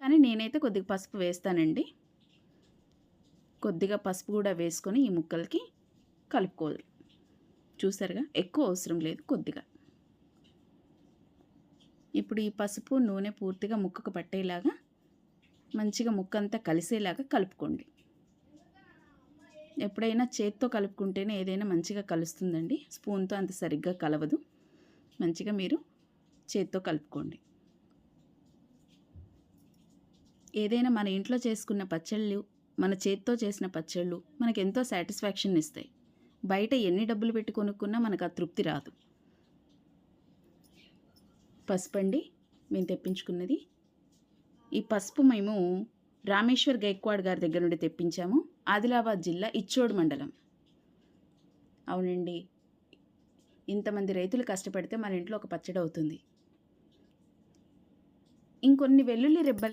కానీ నేనైతే కొద్దిగా పసుపు వేస్తానండి. కొద్దిగా పసుపు కూడా వేసుకొని ఈ ముక్కలకి కలుపుకోవాలి. చూసారుగా, ఎక్కువ అవసరం లేదు, కొద్దిగా. ఇప్పుడు ఈ పసుపు నూనె పూర్తిగా ముక్కకు పట్టేలాగా మంచిగా ముక్కంతా కలిసేలాగా కలుపుకోండి. ఎప్పుడైనా చేత్తో కలుపుకుంటేనే ఏదైనా మంచిగా కలుస్తుందండి. స్పూన్తో అంత సరిగ్గా కలవదు. మంచిగా మీరు చేత్తో కలుపుకోండి. ఏదైనా మన ఇంట్లో చేసుకున్న పచ్చళ్ళు, మన చేత్తో చేసిన పచ్చళ్ళు మనకు ఎంతో సాటిస్ఫాక్షన్ ఇస్తాయి. బయట ఎన్ని డబ్బులు పెట్టి కొనుక్కున్నా మనకు ఆ తృప్తి రాదు. పసుపు అండి మేము తెప్పించుకున్నది. ఈ పసుపు మేము రామేశ్వర్ గైక్వాడ్ గారి దగ్గర నుండి తెప్పించాము. ఆదిలాబాద్ జిల్లా ఇచ్చోడు మండలం. అవునండి, ఇంతమంది రైతులు కష్టపడితే మన ఇంట్లో ఒక పచ్చడి అవుతుంది. ఇంకొన్ని వెల్లుల్లి రెబ్బలు